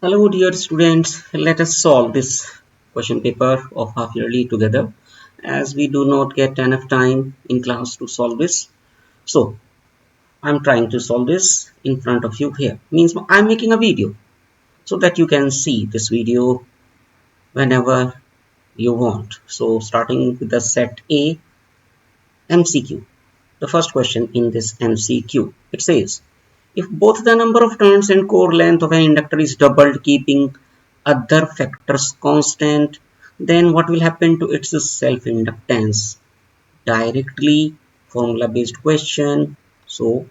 Hello dear students, let us solve this question paper of half yearly together as we do not get enough time in class to solve this. So I'm trying to solve this in front of you here. Means I'm making a video so that you can see this video whenever you want. So starting with the set A MCQ. The first question in this MCQ, it says if both the number of turns and core length of an inductor is doubled keeping other factors constant, then what will happen to its self-inductance? Directly formula based question. So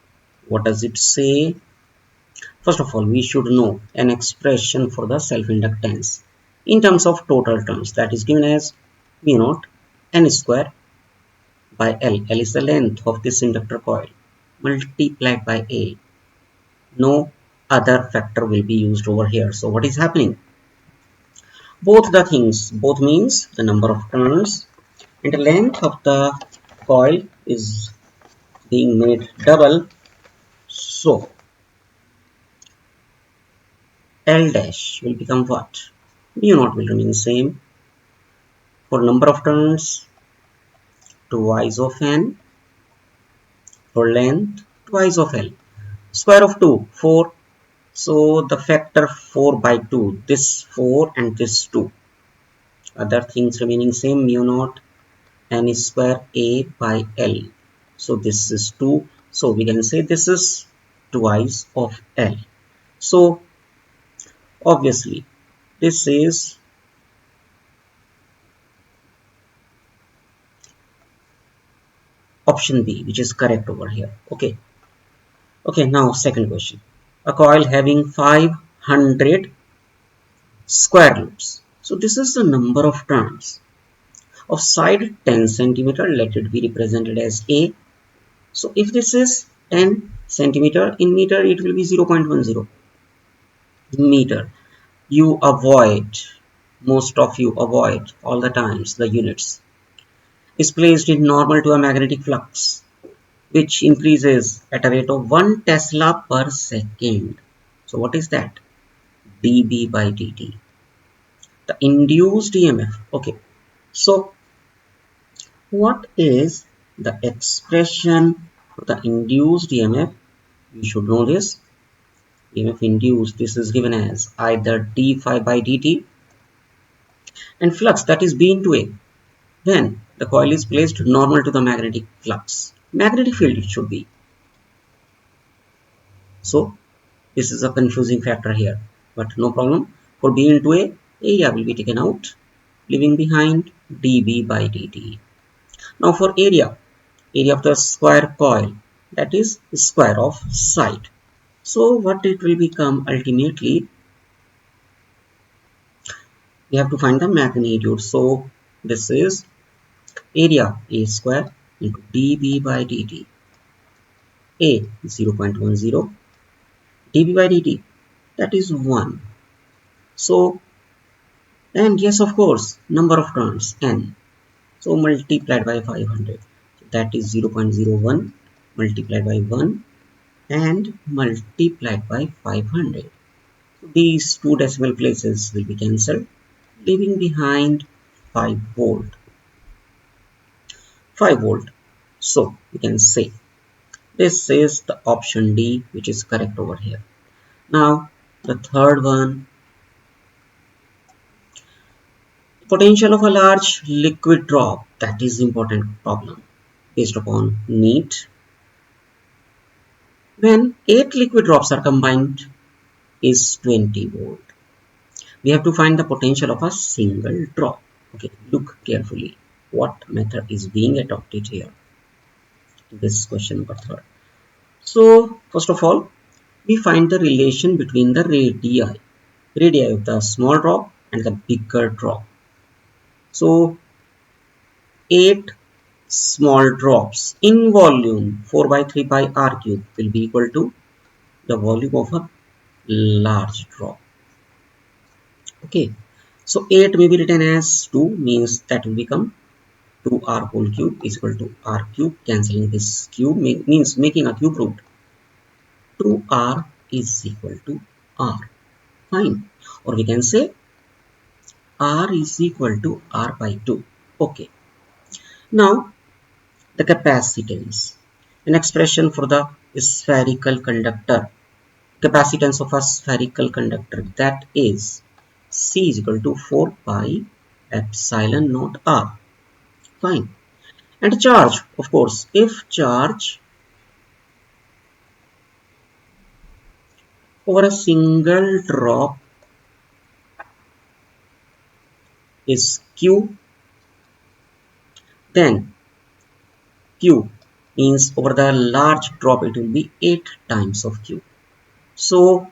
what does it say? First of all, we should know an expression for the self-inductance in terms of total terms, that is given as mu naught n square by L. L is the length of this inductor coil multiplied by A. No other factor will be used over here. So what is happening? Both the things, both means the number of turns and the length of the coil is being made double. So L dash will become what? Mu naught will remain same. For number of turns, twice of n. For length, twice of L. Square of 2, 4. So the factor 4 by 2, this 4 and this 2. Other things remaining same, mu naught n square A by L. So this is 2. So we can say this is twice of L. So obviously this is option B, which is correct over here. Okay. Now second question. A coil having 500 square loops. So this is the number of turns. Of side 10 centimeter, let it be represented as A. So if this is 10 centimeter in meter, it will be 0.10 meter. You avoid, most of you avoid all the times the units. Is placed in normal to a magnetic flux, which increases at a rate of 1 Tesla per second. So what is that? dB by dt. The induced EMF. Okay. So what is the expression for the induced EMF? You should know this. EMF induced, this is given as either d phi by dt, and flux, that is B into A, when the coil is placed normal to the magnetic flux. Magnetic field it should be. So this is a confusing factor here, but no problem. For B into A, area will be taken out, leaving behind dB by dt. Now for area of the square coil, that is square of side. So what it will become ultimately, we have to find the magnitude. So this is area A square into dB by dt. A 0.10, dB by dt, that is 1. So, and yes, of course, number of turns n. So multiplied by 500, so that is 0.01 multiplied by 1 and multiplied by 500. So these two decimal places will be cancelled, leaving behind 5 volt. 5 volt. So we can say this is the option D, which is correct over here. Now the third one, potential of a large liquid drop, that is important problem based upon NEET. When 8 liquid drops are combined is 20 volt. We have to find the potential of a single drop. Okay, look carefully what method is being adopted here. This question number 3. So first of all, we find the relation between the radii of the small drop and the bigger drop. So 8 small drops in volume 4 by 3 pi r cube will be equal to the volume of a large drop. Okay, so 8 may be written as 2, means that will become 2r whole cube is equal to r cube. Cancelling this cube means making a cube root. 2r is equal to r. Fine. or we can say R is equal to R by 2. Okay. Now the capacitance, an expression for the spherical conductor, capacitance of a spherical conductor, that is C is equal to 4 pi epsilon naught R. Fine. And charge, of course, if charge over a single drop is Q, then Q means over the large drop it will be 8 times of Q. So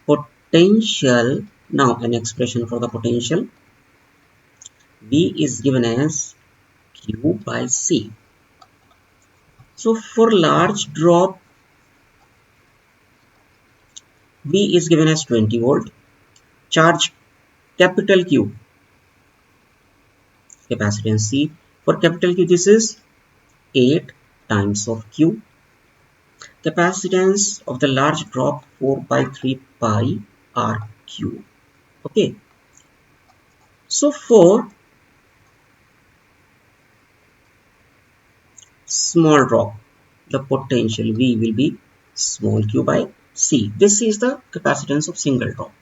potential, now an expression for the potential, V is given as Q by C. So for large drop, V is given as 20 volt. Charge capital Q, capacitance C. For capital Q, this is 8 times of Q. Capacitance of the large drop 4 by 3 pi RQ. Okay. So for small drop, the potential V will be small q by C. This is the capacitance of single drop.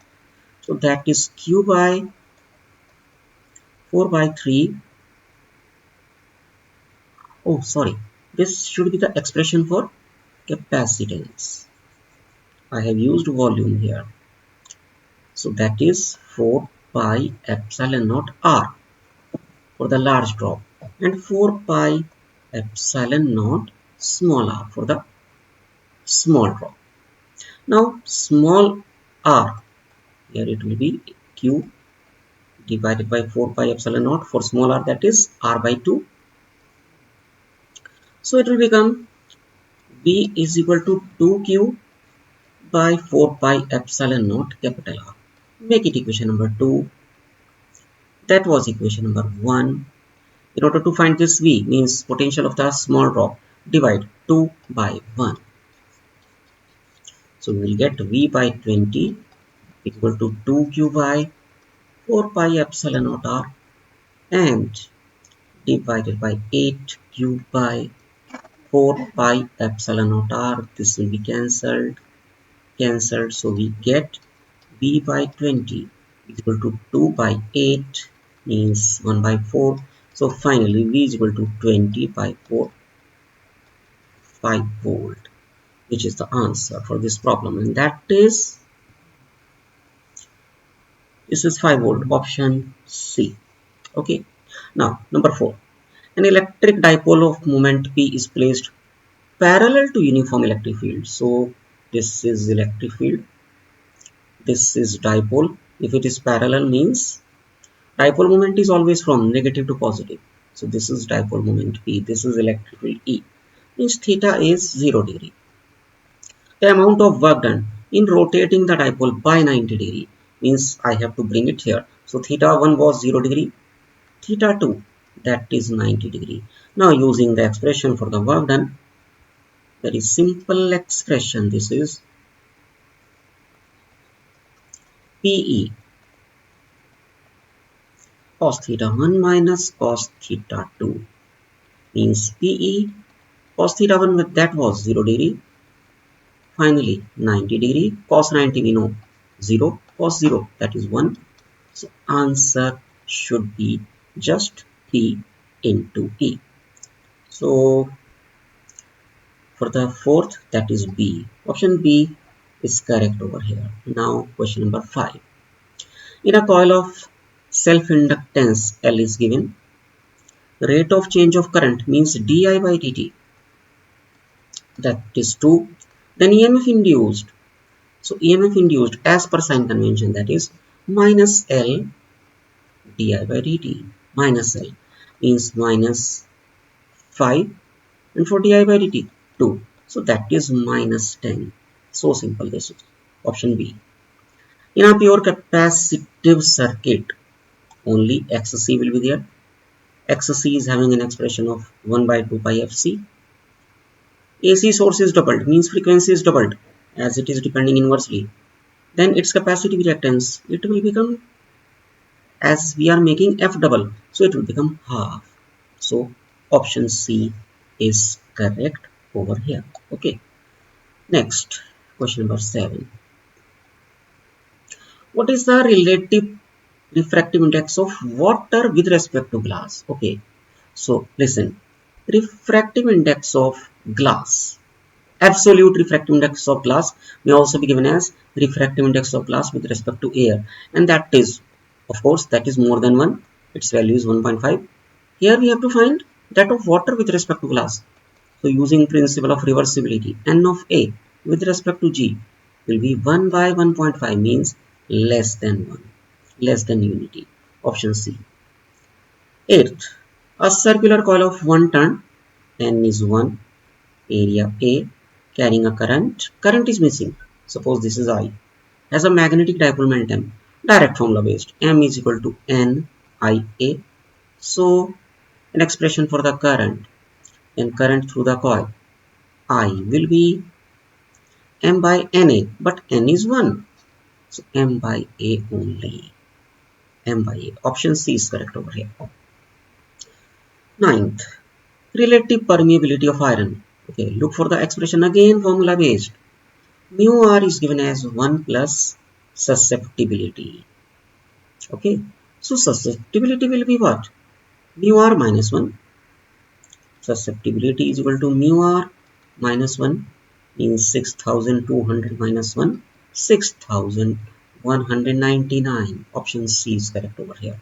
So that is Q by 4 by 3. Oh, sorry. This should be the expression for capacitance. I have used volume here. So that is 4 pi epsilon naught R for the large drop and 4 pi epsilon naught small r for the small drop. Now small r, here it will be Q divided by 4 pi epsilon naught. For small r, that is R by 2. So it will become V is equal to 2Q by 4 pi epsilon naught capital R. Make it equation number 2. That was equation number 1. In order to find this V, means potential of the small drop, divide 2 by 1. So we will get V by 20 equal to 2Q by 4 pi epsilon naught R and divided by 8Q by 4 pi epsilon naught R. This will be cancelled. So we get V by 20 equal to 2 by 8 means 1 by 4. So finally V is equal to 20 by 4, 5 volt, which is the answer for this problem, and this is 5 volt, option C. Okay. Now number 4, an electric dipole of moment P is placed parallel to uniform electric field. So this is electric field, this is dipole. If it is parallel, means dipole moment is always from negative to positive. So this is dipole moment P, this is electric field E, means theta is 0 degree. The amount of work done in rotating the dipole by 90 degree means I have to bring it here. So theta 1 was 0 degree, theta 2, that is 90 degree. Now using the expression for the work done, very simple expression, this is PE cos theta 1 minus cos theta 2 means PE cos theta 1, that was 0 degree, finally 90 degree, cos 90 we know 0, cos 0, that is 1. So answer should be just P into E. So for the fourth, that is B. Option B is correct over here. Now question number 5. In a coil of self-inductance L is given, rate of change of current means di by dt, that is 2. Then EMF induced. So EMF induced as per sign convention, that is minus L di by dt. Minus L means minus 5, and for di by dt 2. So that is minus 10. So simple this is. Option B. In a pure capacitive circuit, only XC will be there. XC is having an expression of 1 by 2 pi FC. AC source is doubled, means frequency is doubled as it is depending inversely. then its capacitive reactance, it will become, as we are making F double, so it will become half. So option C is correct over here. Okay. Next, question number 7. What is the relative refractive index of water with respect to glass? Okay. So listen, refractive index of glass, absolute refractive index of glass may also be given as refractive index of glass with respect to air, and that is, of course, that is more than 1. Its value is 1.5. Here we have to find that of water with respect to glass. So using principle of reversibility, n of A with respect to G will be 1 by 1.5, means less than 1, less than unity. Option C. Eighth, a circular coil of 1 turn, n is 1, area A, carrying a current. Current is missing. Suppose this is I. Has a magnetic dipole moment m. Direct formula based. M is equal to N I A. So an expression for the current and current through the coil I will be M by Na, but N is 1. So M by A only. M by A. Option C is correct over here. Ninth, relative permeability of iron. Okay, look for the expression again, formula based. Mu r is given as 1 plus susceptibility. Okay, so susceptibility will be what? Mu r minus 1. Susceptibility is equal to mu r minus 1, means 6200 minus 1, 6199. Option C is correct over here.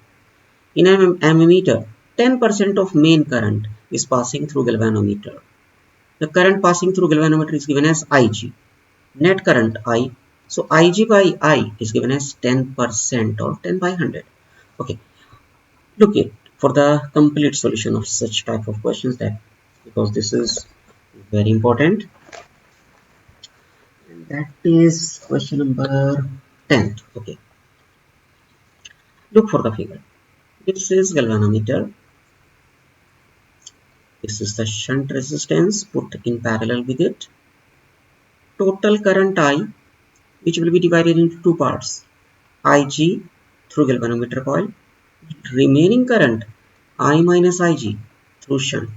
In an ammeter, 10% of main current is passing through galvanometer. The current passing through galvanometer is given as Ig. Net current I. So Ig by I is given as 10% or 10 by 100. Okay. Look it for the complete solution of such type of questions, that because this is very important. And that is question number 10. Okay. Look for the figure. This is galvanometer. This is the shunt resistance put in parallel with it. Total current I, which will be divided into two parts. Ig through galvanometer coil. Remaining current I minus Ig through shunt.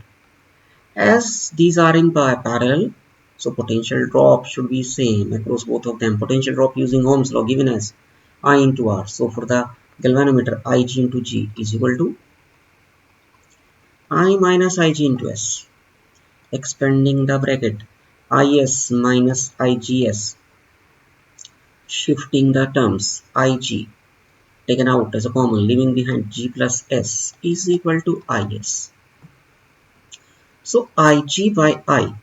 As these are in parallel, so potential drop should be same across both of them. Potential drop using Ohm's law given as I into R. So for the galvanometer, Ig into G is equal to I minus Ig into S. Expanding the bracket, Is minus Igs. Shifting the terms, Ig taken out as a common, leaving behind G plus S is equal to Is. So Ig by I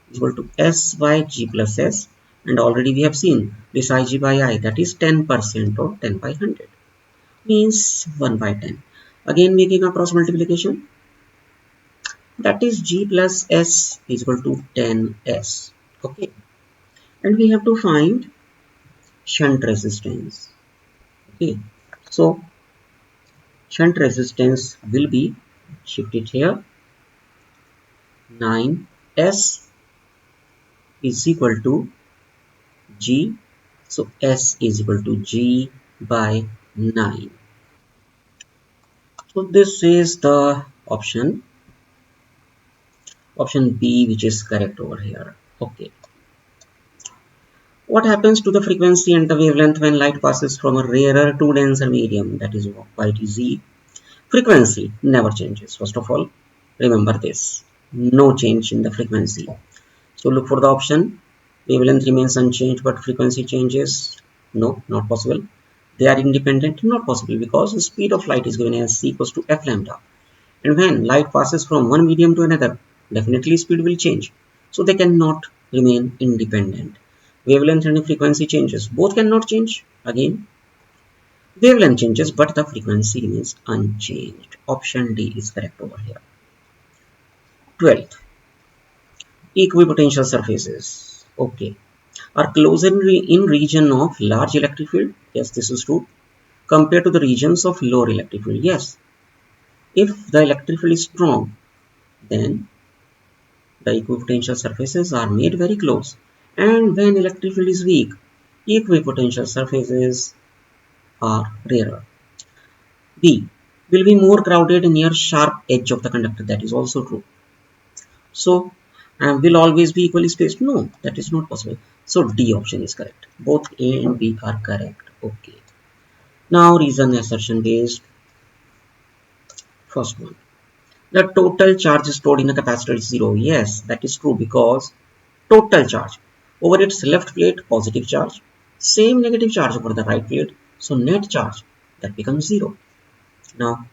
is equal to S by G plus S, and already we have seen this Ig by I, that is 10% or 10 by 100, means 1 by 10. Again making a cross multiplication, that is G plus S is equal to 10S. Okay, and we have to find shunt resistance. Okay, so shunt resistance will be shifted here. 9S is equal to G, so S is equal to G by 9. So this is the option B, which is correct over here. Okay. What happens to the frequency and the wavelength when light passes from a rarer to denser medium? That is quite easy. Frequency never changes. First of all, remember this. No change in the frequency. So look for the option. Wavelength remains unchanged but frequency changes. No, not possible. They are independent, not possible, because the speed of light is given as c equals to f lambda. And when light passes from one medium to another, definitely speed will change. So they cannot remain independent. Wavelength and frequency changes. Both cannot change. Again, wavelength changes but the frequency remains unchanged. Option D is correct over here. 12th, equipotential surfaces. Okay. Are closer in region of large electric field? Yes, this is true. Compared to the regions of lower electric field? Yes. If the electric field is strong, then the equipotential surfaces are made very close. And when electric field is weak, equipotential surfaces are rarer. B. Will be more crowded near sharp edge of the conductor. That is also true. So, will always be equally spaced? No, that is not possible. So, D option is correct. Both A and B are correct. Okay. Now, reason assertion based. First one. The total charge stored in a capacitor is 0. Yes, that is true because total charge over its left plate, positive charge. Same negative charge over the right plate. So, net charge, that becomes 0. Now,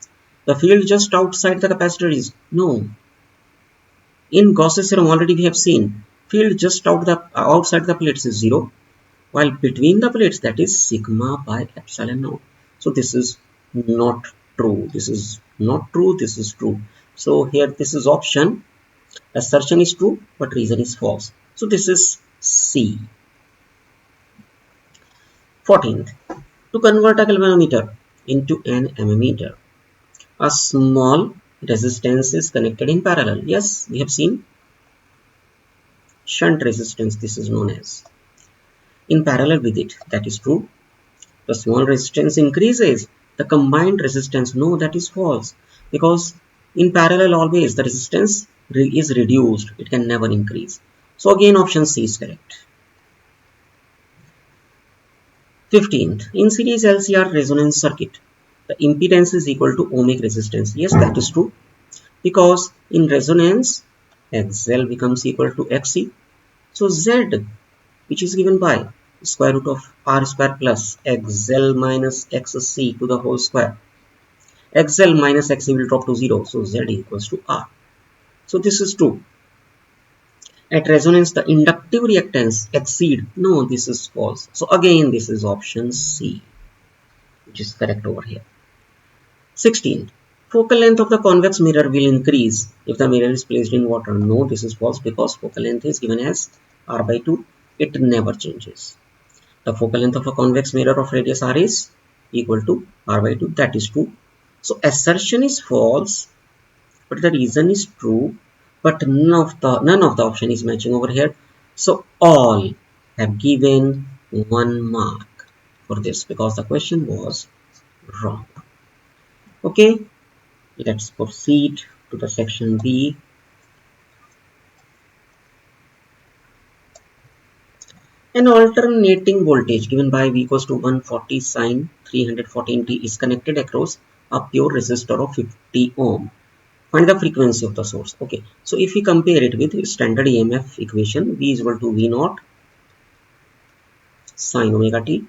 the field just outside the capacitor is no. In Gauss's theorem already we have seen field just outside the plates is 0, while between the plates that is sigma by epsilon naught. So this is not true. This is not true. This is true. So here this is option. Assertion is true, but reason is false. So this is C. 14th. To convert a galvanometer into an ammeter, a small resistance is connected in parallel. Yes, we have seen shunt resistance, this is known as. In parallel with it, that is true. The small resistance increases, the combined resistance, no, that is false. Because in parallel always the resistance is reduced, it can never increase. So again option C is correct. 15th, in series LCR resonance circuit, the impedance is equal to ohmic resistance. Yes, that is true. Because in resonance, XL becomes equal to XC. So Z, which is given by square root of R square plus XL minus XC to the whole square. XL minus XC will drop to 0. So Z equals to R. So this is true. At resonance, the inductive reactance exceed. No, this is false. So again, this is option C, which is correct over here. 16. Focal length of the convex mirror will increase if the mirror is placed in water. No, this is false because focal length is given as R by 2. It never changes. The focal length of a convex mirror of radius R is equal to R by 2. That is true. So assertion is false, but the reason is true. But none of the option is matching over here. So all have given 1 mark for this because the question was wrong. Okay, let's proceed to the section B. An alternating voltage given by V equals to 140 sine 314t is connected across a pure resistor of 50 ohm. Find the frequency of the source. Okay, so if we compare it with standard EMF equation, V is equal to V naught sine omega t.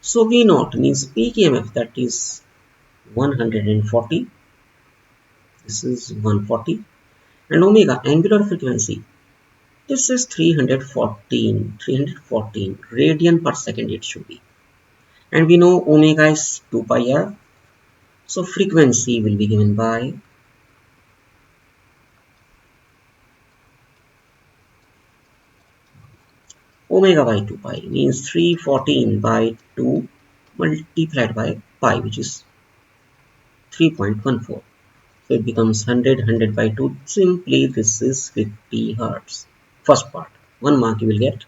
So V naught means peak EMF, that is 140. This is 140. And omega, angular frequency, this is 314 radian per second it should be. And we know omega is 2 pi r. So frequency will be given by omega by 2 pi, means 314 by 2 multiplied by pi, which is 3.14. So it becomes 100 by 2. Simply this is 50 hertz. First part, 1 mark you will get.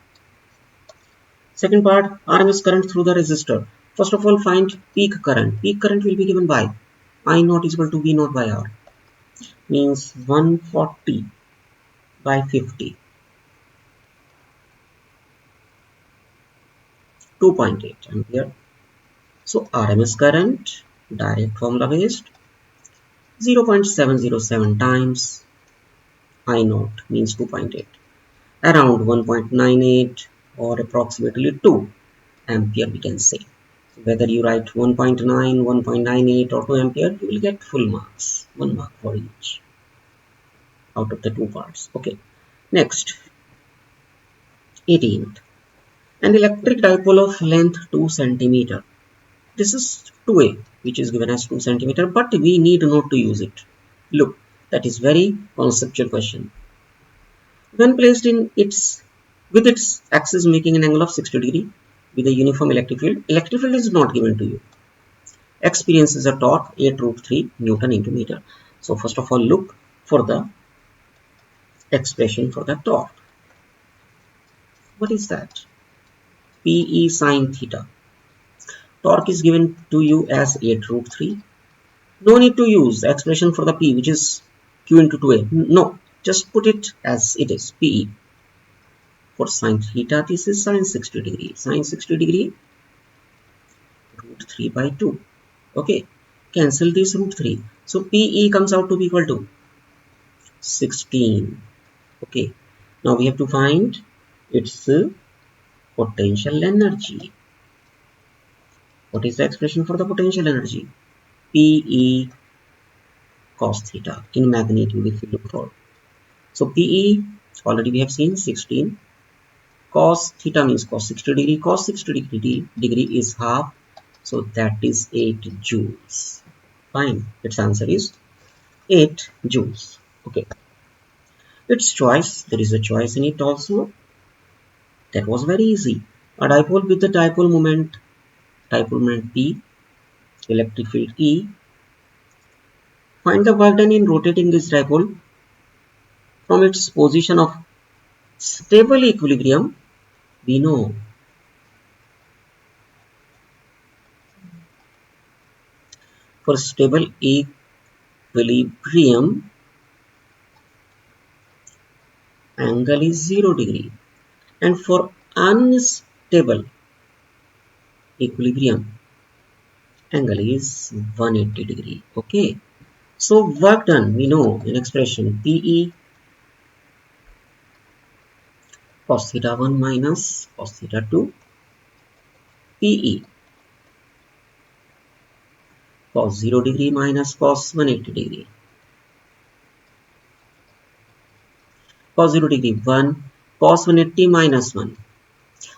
Second part, RMS current through the resistor. First of all, find peak current. Peak current will be given by I naught is equal to V naught by R. Means 140 by 50. 2.8 ampere. So RMS current, direct formula based, 0.707 times I naught means 2.8. Around 1.98 or approximately 2 ampere we can say. So whether you write 1.9, 1.98 or 2 ampere, you will get full marks. 1 mark for each out of the 2 parts. Okay. Next, 18th. An electric dipole of length 2 centimeter. This is 2A, which is given as 2 centimeter, but we need not to use it. Look, that is very conceptual question. When placed in with its axis making an angle of 60 degree with a uniform electric field is not given to you. Experiences a torque 8 root 3 Newton into meter. So first of all, look for the expression for the torque. What is that? PE sine theta. Torque is given to you as 8 root 3. No need to use the expression for the P, which is Q into 2A. No, just put it as it is, PE. For sine theta, this is sine 60 degree. Sine 60 degree, root 3 by 2. Okay, cancel this root 3. So PE comes out to be equal to 16. Okay, now we have to find its potential energy. What is the expression for the potential energy? PE cos theta in magnitude if you look for. So PE already we have seen 16. Cos theta means cos 60 degree. Cos 60 degree is half. So that is 8 joules. Fine. Its answer is 8 joules. Okay. Its choice. There is a choice in it also. That was very easy. A dipole with the dipole moment P, electric field E. Find the work done in rotating this dipole from its position of stable equilibrium. We know for stable equilibrium angle is 0 degree, and for unstable equilibrium angle is 180 degree. Okay, so work done, we know an expression PE cos theta 1 minus cos theta 2, PE cos 0 degree minus cos 180 degree, cos 0 degree 1, cos 180 minus 1,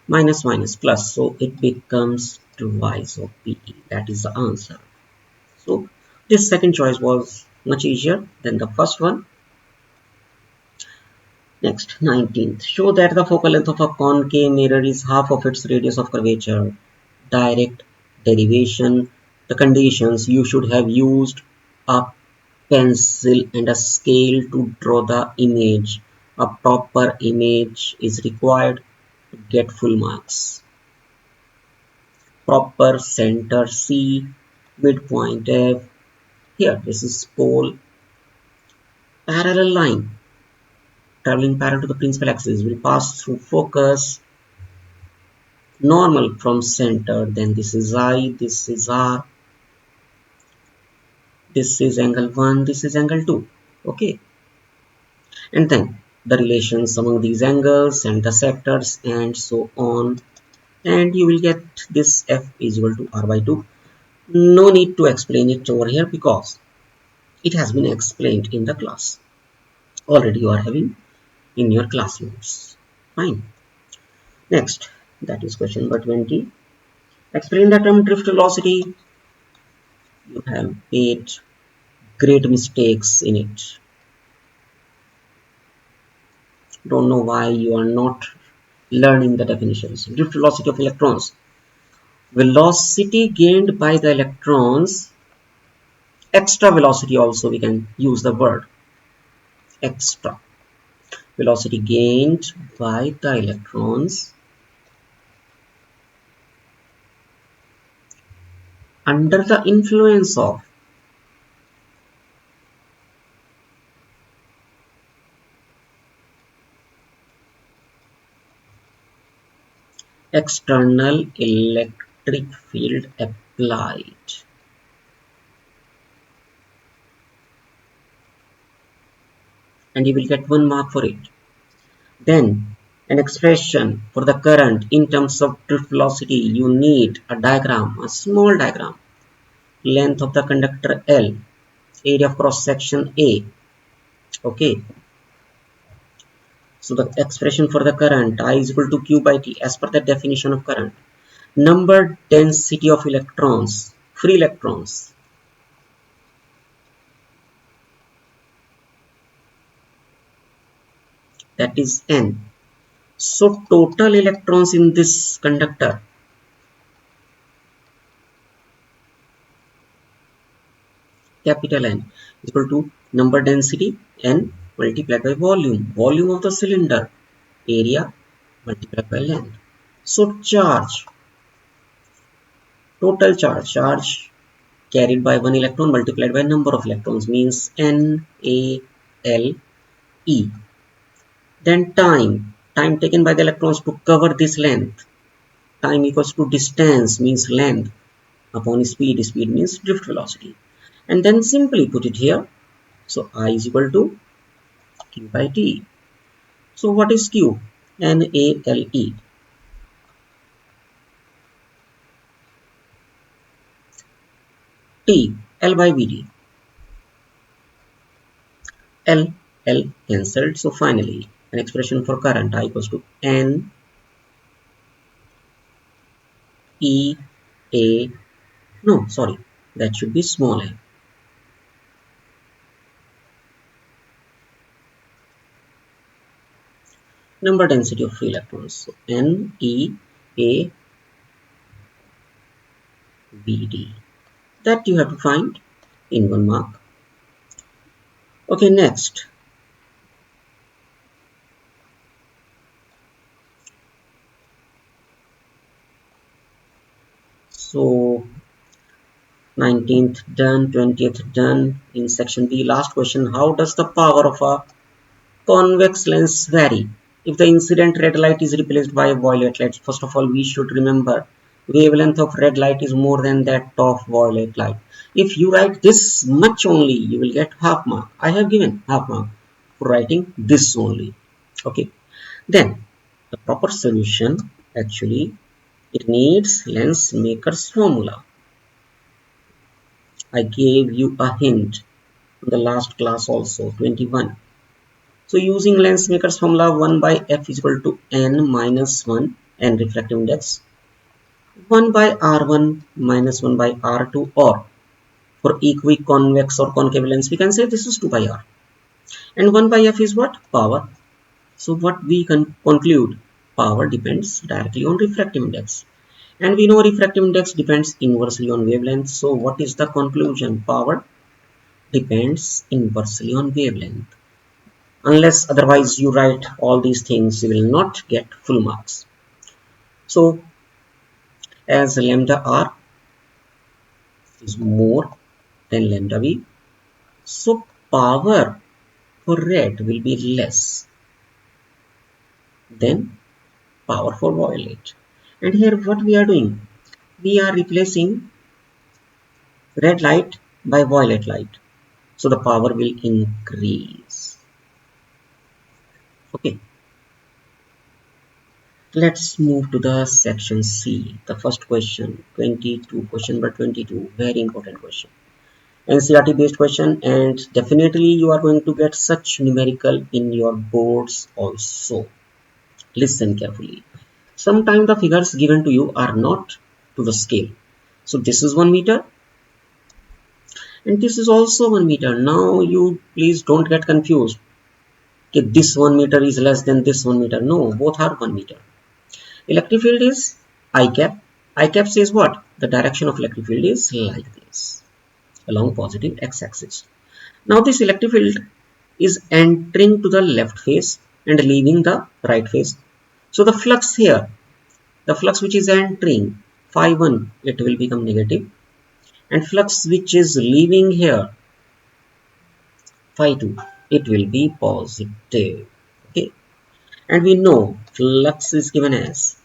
minus minus plus, so it becomes twice of PE. That is the answer. So this second choice was much easier than the first one. Next, 19th. Show that the focal length of a concave mirror is half of its radius of curvature. Direct derivation. The conditions: you should have used a pencil and a scale to draw the image. A proper image is required to get full marks. Proper center C, midpoint F. Here, this is pole. Parallel line traveling parallel to the principal axis will pass through focus. Normal from center, then this is I, this is R, this is angle 1, this is angle 2. Okay, and then the relations among these angles and the sectors and so on, and you will get this F is equal to R by 2. No need to explain it over here because it has been explained in the class. Already you are having in your class notes. Fine. Next, that is question number 20. Explain the term drift velocity. You have made great mistakes in it. Don't know why you are not learning the definitions. Drift velocity of electrons. Velocity gained by the electrons. Extra velocity also we can use the word. Extra velocity gained by the electrons under the influence of external electric field applied. And you will get 1 mark for it. Then an expression for the current in terms of drift velocity, you need a diagram, a small diagram. Length of the conductor L, area of cross section A. Okay. So the expression for the current I is equal to Q by T as per the definition of current. Number density of electrons, free electrons. That is N. So total electrons in this conductor, capital N, is equal to number density N multiplied by volume. Volume of the cylinder, area multiplied by length. So charge, total charge carried by one electron multiplied by number of electrons means NaLe. Then time taken by the electrons to cover this length. Time equals to distance means length upon speed. Speed means drift velocity. And then simply put it here. So I is equal to Q by T. So what is Q? NaLe. T, L by Vd. L cancelled. So finally, an expression for current I equals to N E A. No, sorry, that should be small a. Number density of free electrons. So N E A V D. That you have to find in 1 mark. Okay, next. So 19th done, 20th done. In section B, last question. How does the power of a convex lens vary if the incident red light is replaced by a violet light? First of all, we should remember wavelength of red light is more than that of violet light. If you write this much only, you will get half mark. I have given half mark for writing this only. Okay. Then the proper solution, actually it needs lens maker's formula. I gave you a hint in the last class also, 21. So using lens maker's formula, 1 by f is equal to n minus 1, n refractive index, 1 by r1 minus 1 by r2, or for equiconvex or concave lens we can say this is 2 by r, and 1 by f is what? Power. So what we can conclude, power depends directly on refractive index, and we know refractive index depends inversely on wavelength. So what is the conclusion? Power depends inversely on wavelength. Unless otherwise you write all these things, you will not get full marks. So as lambda r is more than lambda v, so power for red will be less than power for violet. And here what we are doing, we are replacing red light by violet light, so the power will increase. Okay, let's move to the section C. The first question, 22, question number 22, very important question, NCERT based question, and definitely you are going to get such numerical in your boards also. Listen carefully. Sometimes the figures given to you are not to the scale. So this is 1 meter and this is also 1 meter. Now you please don't get confused. Okay, this 1 meter is less than this 1 meter. No, both are 1 meter. Electric field is I cap. I cap says what? The direction of electric field is like this along positive x-axis. Now this electric field is entering to the left face and leaving the right face. So the flux here, the flux which is entering phi 1, it will become negative, and flux which is leaving here phi 2, it will be positive. Okay, and we know flux is given as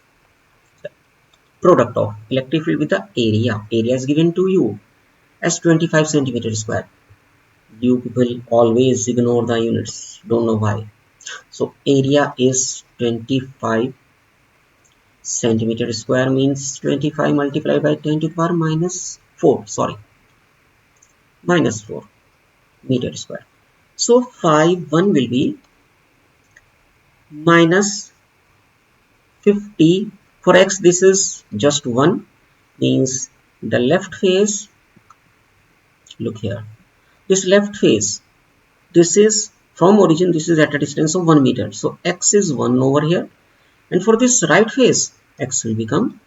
product of electric field with the area. Area is given to you as 25 centimeter square. You people always ignore the units, don't know why. So area is 25 centimeter square means 25 multiplied by 10 to the power minus 4, sorry, minus 4 meter square. So phi 1 will be minus 50. For x this is just 1, means the left face, look here, this left face, this is from origin, this is at a distance of 1 meter, so x is 1 over here, and for this right face x will become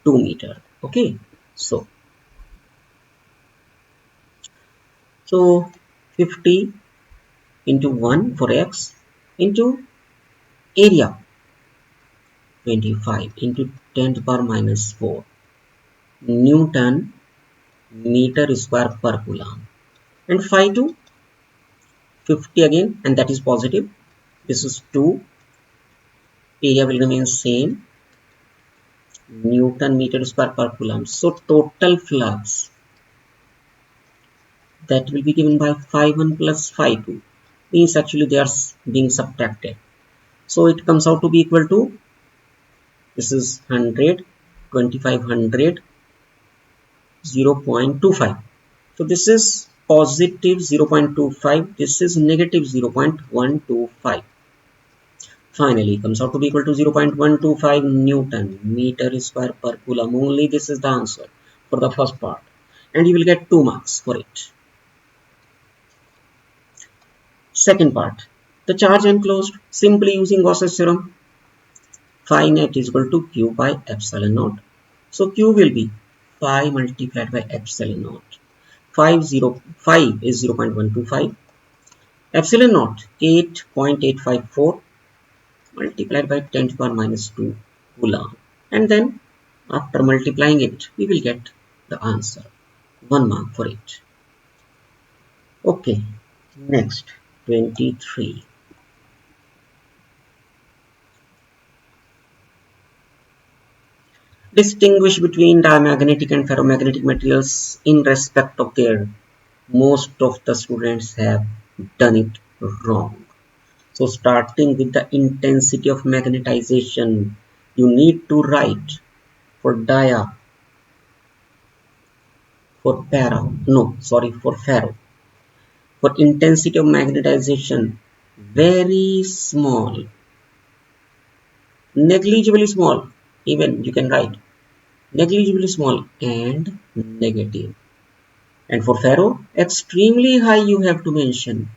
2 meter. Okay, so 50 into 1 for x into area, 25 into 10 to the power minus 4 Newton meter square per coulomb, and 5 to 50 again, and that is positive. This is 2, area will remain same, Newton meter square per coulomb. So total flux that will be given by phi 1 plus phi 2 means actually they are being subtracted. So it comes out to be equal to, this is 100, 2500, 0.25. So this is positive 0.25, this is negative 0.125. Finally comes out to be equal to 0.125 Newton meter square per coulomb. Only this is the answer for the first part, and you will get 2 marks for it. Second part, the charge enclosed, simply using Gauss's theorem, phi net is equal to Q by epsilon naught. So Q will be phi multiplied by epsilon naught. Phi is 0.125, epsilon naught 8.854 multiplied by 10 to the power minus 2 coulomb, and then after multiplying it we will get the answer. 1 mark for it. Okay, next 23. Distinguish between diamagnetic and ferromagnetic materials in respect of their. Most of the students have done it wrong. So starting with the intensity of magnetization, you need to write for dia, for for ferro. For intensity of magnetization, very small, negligibly small, even you can write negligibly small and negative. And for ferro, extremely high you have to mention,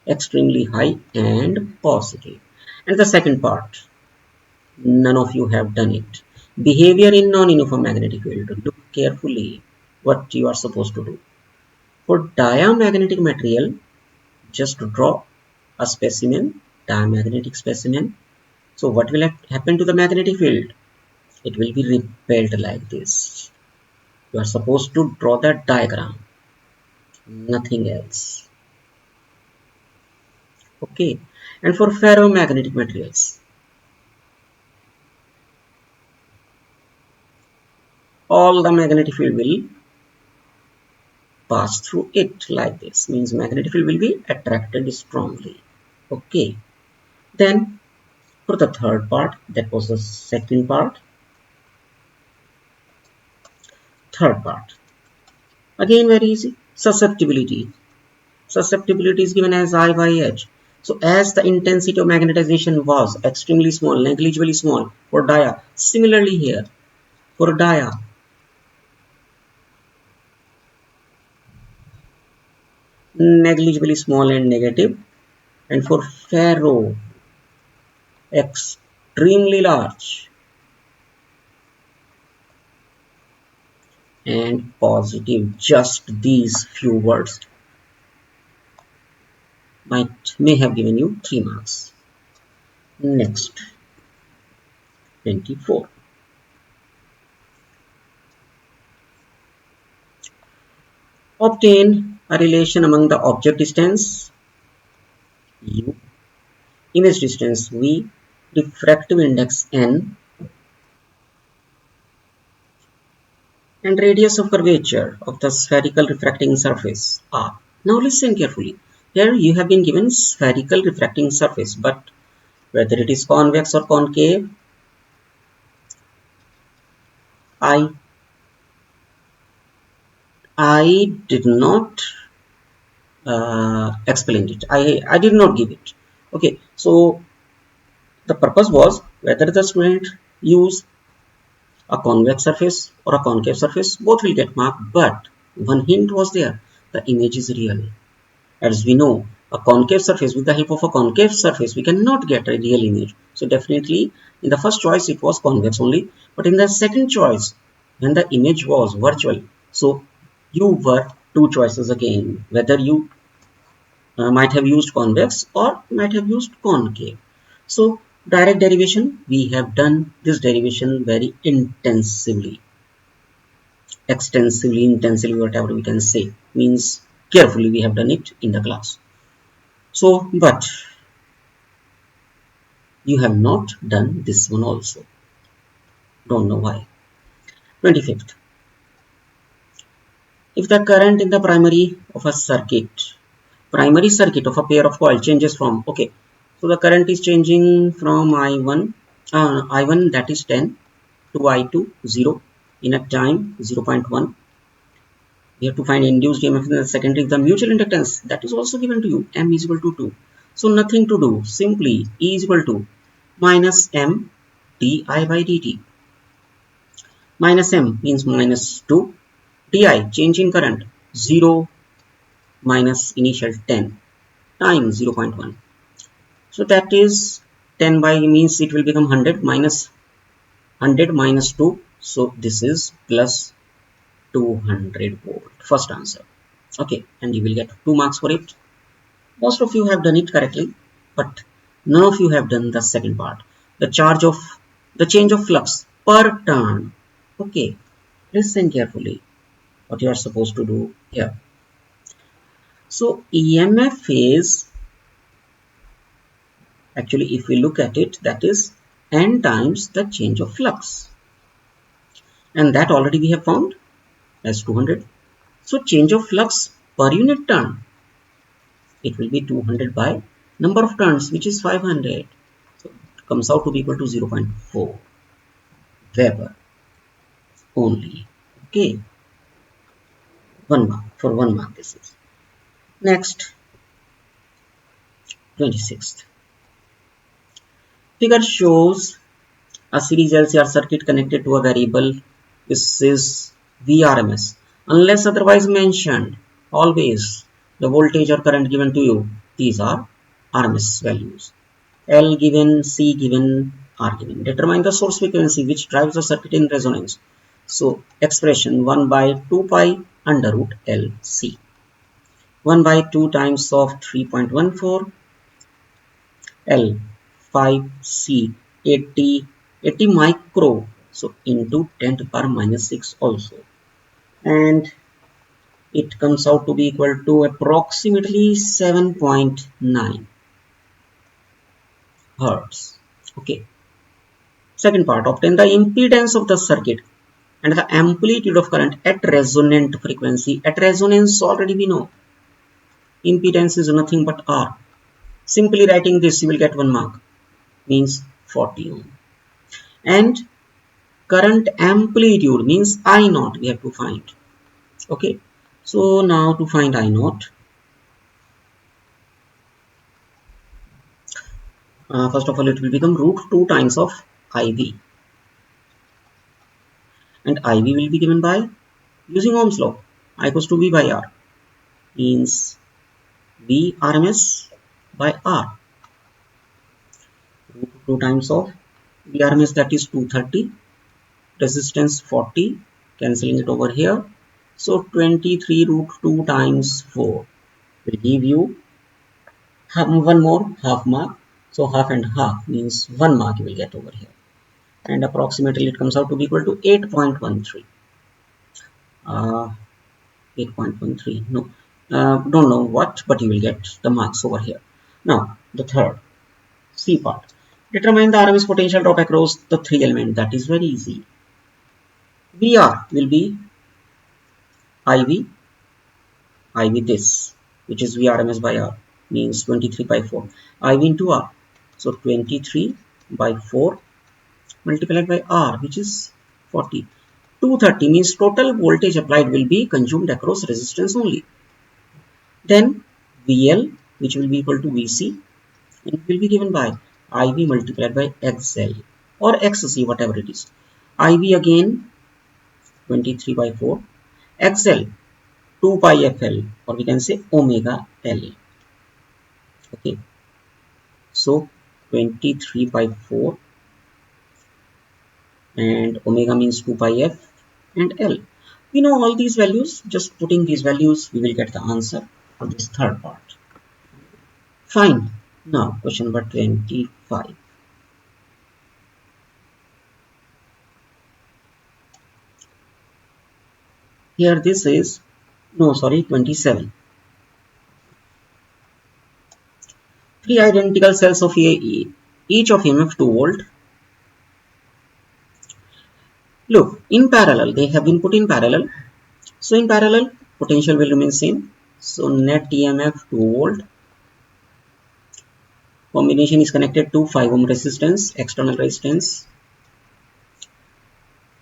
extremely high and positive. And the second part, none of you have done it. Behavior in non-uniform magnetic field. Look carefully what you are supposed to do. For diamagnetic material, just draw a specimen, diamagnetic specimen. So what will happen to the magnetic field? It will be repelled like this. You are supposed to draw that diagram, nothing else. Okay, and for ferromagnetic materials, all the magnetic field will pass through it like this, means magnetic field will be attracted strongly. Okay, then for the third part, that was the second part. Third part, again very easy, susceptibility. Susceptibility is given as I by H. So as the intensity of magnetization was extremely small, negligibly small for dia, similarly here for dia, negligibly small and negative, and for ferro, extremely large and positive. Just these few words may have given you 3 marks. Next, 24. Obtain a relation among the object distance u, image distance v, diffractive index n, and radius of curvature of the spherical refracting surface r. Now listen carefully. Here you have been given spherical refracting surface, but whether it is convex or concave, I did not explain it. I did not give it. Okay, so the purpose was whether the student use a convex surface or a concave surface, both will get marked, but one hint was there, the image is real. As we know, a concave surface, with the help of a concave surface, we cannot get a real image. So definitely in the first choice it was convex only, but in the second choice, when the image was virtual, so you were two choices again, whether you might have used convex or might have used concave. So Direct derivation, we have done this derivation very intensively, extensively, intensively, whatever we can say, means carefully we have done it in the class. So, but you have not done this one also. Don't know why. 25th. If the current in the primary circuit of a pair of coil changes from, okay, so the current is changing from I1 that is 10 to I2 0 in a time 0.1. We have to find induced EMF in the secondary. The mutual inductance that is also given to you, M is equal to 2. So nothing to do, simply E is equal to minus M di by dt. Minus M means minus 2, di change in current 0 minus initial 10 times 0.1. So that is 10 by means it will become 100 minus 100 minus 2. So this is plus 200 volt. First answer. Okay, and you will get 2 marks for it. Most of you have done it correctly, but none of you have done the second part. The change of flux per turn. Okay, listen carefully what you are supposed to do here. So EMF is actually, if we look at it, that is n times the change of flux, and that already we have found as 200. So change of flux per unit turn, it will be 200 by number of turns, which is 500. So it comes out to be equal to 0.4 Weber only. Okay, 1 mark, for 1 mark this is. Next, 26th. Figure shows a series LCR circuit connected to a variable. This is VRMS. Unless otherwise mentioned, always the voltage or current given to you, these are RMS values. L given, C given, R given. Determine the source frequency which drives the circuit in resonance. So expression 1 by 2 pi under root LC. 1 by 2 times of 3.14 L 5C 80 micro, so into 10 to the power minus 6 also, and it comes out to be equal to approximately 7.9 hertz. Okay, second part, obtain the impedance of the circuit and the amplitude of current at resonant frequency. At resonance already we know impedance is nothing but R. Simply writing this you will get 1 mark, means 40 ohm. And current amplitude means I naught we have to find. Okay, so now to find I naught, first of all it will become root 2 times of IV, and IV will be given by using Ohm's law, I equals to V by R, means V RMS by R, root 2 times of V RMS, that is 230, resistance 40, cancelling it over here, so 23 root 2 times 4 will give you one more half mark. So half and half means 1 mark you will get over here, and approximately it comes out to be equal to 8.13. 8.13, no, don't know what, but you will get the marks over here. Now the third C part, determine the RMS potential drop across the 3 elements. That is very easy. VR will be IV this, which is VRMS by R, means 23 by 4, IV into R, so 23 by 4 multiplied by R, which is 40. 230 means total voltage applied will be consumed across resistance only. Then VL, which will be equal to VC, and it will be given by IV multiplied by XL or XC, whatever it is. IV again 23 by 4, XL 2 pi FL, or we can say omega L. Okay, so 23 by 4 and omega means 2 pi F and L. We know all these values, just putting these values we will get the answer for this third part. Fine. Now question number 25. Here this is, no sorry, 27. Three identical cells of each of EMF 2 volt. Look, in parallel, they have been put in parallel. So in parallel, potential will remain same. So net EMF 2 volt. Combination is connected to 5 ohm resistance, external resistance.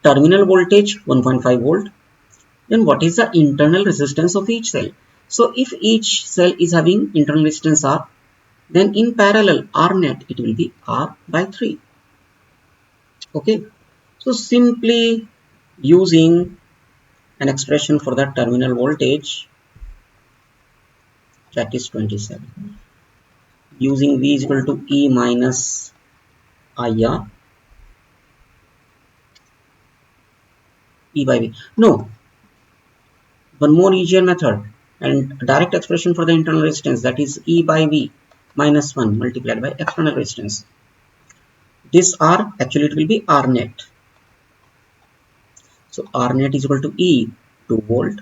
Terminal voltage 1.5 volt. Then what is the internal resistance of each cell? So if each cell is having internal resistance R, then in parallel R net it will be R by 3. Okay. So simply using an expression for that terminal voltage, that is 27, using V is equal to E minus IR, E by V. No, one more easier method and direct expression for the internal resistance, that is E by V minus 1 multiplied by external resistance. This R actually it will be R net. So R net is equal to E 2 volt,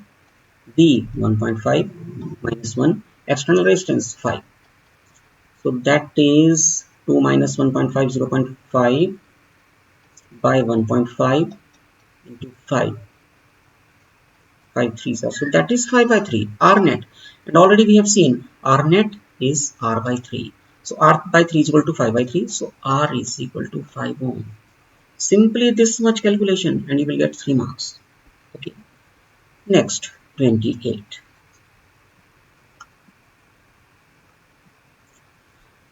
V 1.5 minus 1, external resistance 5. So that is 2 minus 1.5, 0.5 by 1.5 into 5, 5 3s. So that is 5 by 3 R net. And already we have seen R net is R by 3. So R by 3 is equal to 5 by 3. So R is equal to 5 ohm. Simply this much calculation and you will get 3 marks. Okay. Next, 28.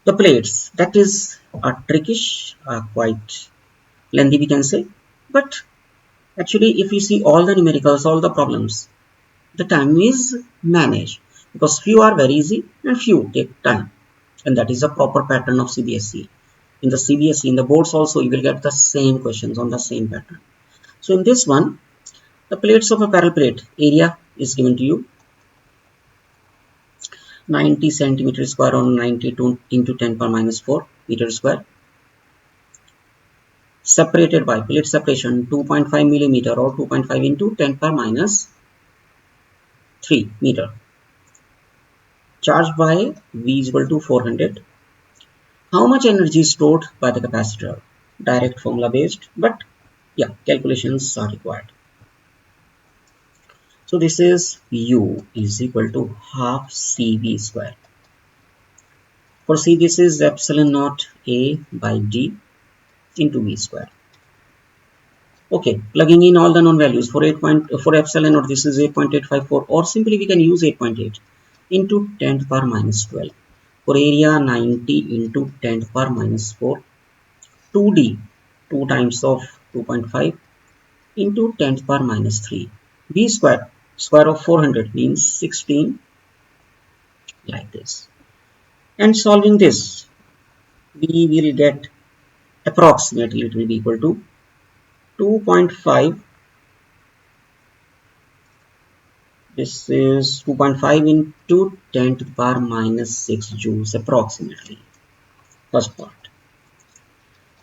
The plates, that is trickish, quite lengthy we can say, but actually if we see all the numericals, all the problems, the time is managed because few are very easy and few take time, and that is a proper pattern of CBSE. In the CBSE, in the boards also, you will get the same questions on the same pattern. So in this one, the plates of a parallel plate area is given to you 90 centimeter square on 92 into 10 power minus 4 meter square, separated by plate separation 2.5 millimeter or 2.5 into 10 power minus 3 meter. Charged by V is equal to 400. How much energy is stored by the capacitor? Direct formula based, but yeah, calculations are required. So this is U is equal to half CV square. For C, this is epsilon naught A by D into V square. Okay, plugging in all the known values for for epsilon naught, this is 8.854, or simply we can use 8.8 into 10 to the power minus 12. For area, 90 into 10 to the power minus 4. 2D, 2 times of 2.5 into 10 to the power minus 3. V square, square of 400 means 16, like this. And solving this, we will get approximately it will be equal to 2.5. This is 2.5 into 10 to the power minus 6 joules approximately. First part.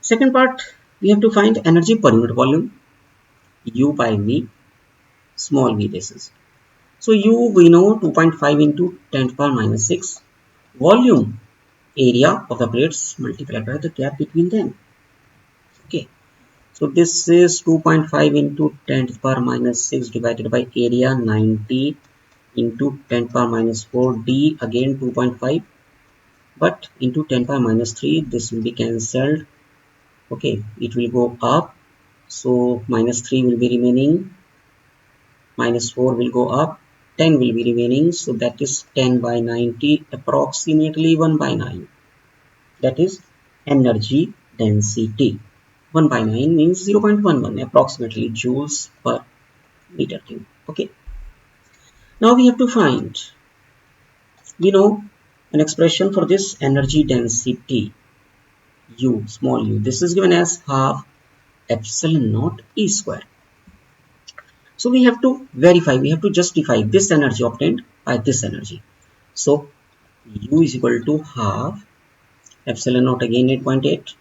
Second part, we have to find energy per unit volume, U by V, small v this is. So U we know 2.5 into 10 to the power minus 6. Volume, area of the plates multiplied by the gap between them. Okay. So this is 2.5 into 10 to the power minus 6 divided by area 90 into 10 to the power minus 4, D again 2.5, but into 10 to the power minus 3, this will be cancelled. Okay, it will go up. So minus 3 will be remaining, minus 4 will go up, 10 will be remaining. So that is 10 by 90, approximately 1 by 9. That is energy density. 1 by 9 means 0.11 approximately joules per meter cube. Okay. Now we have to find, we know an expression for this energy density, U, small u. This is given as half epsilon naught E square. So we have to verify, we have to justify this energy obtained by this energy. So U is equal to half epsilon naught, again 8.8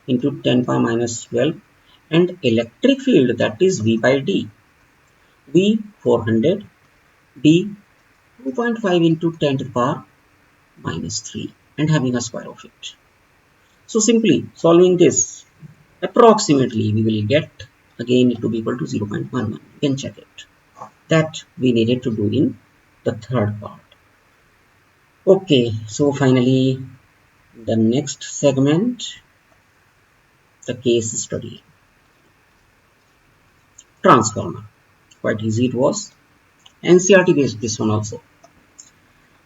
into 10 power minus 12, and electric field, that is V by D. B 400, B 2.5 into 10 to the power minus 3 and having a square of it. So simply solving this, approximately we will get again it to be equal to 0.11. You can check it. That we needed to do in the third part. Okay, so finally the next segment, the case study. Transformer. Quite easy it was. NCRT based this one also.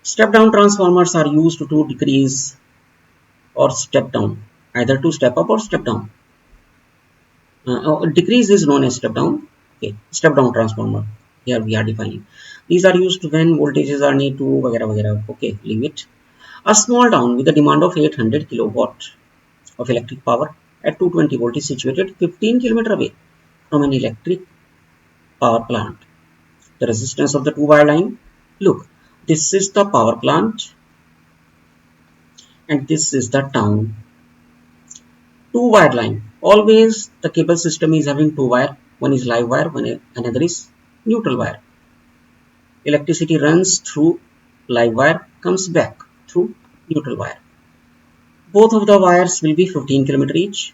Step down transformers are used to decrease or step down, either to step up or step down. Decrease is known as step down. Okay, step down transformer. Here we are defining. These are used when voltages are need to vagara vagara. Okay, leave it. A small town with a demand of 800 kilowatt of electric power at 220 volt is situated 15 km away from an electric power plant. The resistance of the two wire line. Look, this is the power plant and this is the town. Two wire line. Always the cable system is having two wire. One is live wire, another is neutral wire. Electricity runs through live wire, comes back through neutral wire. Both of the wires will be 15 km each.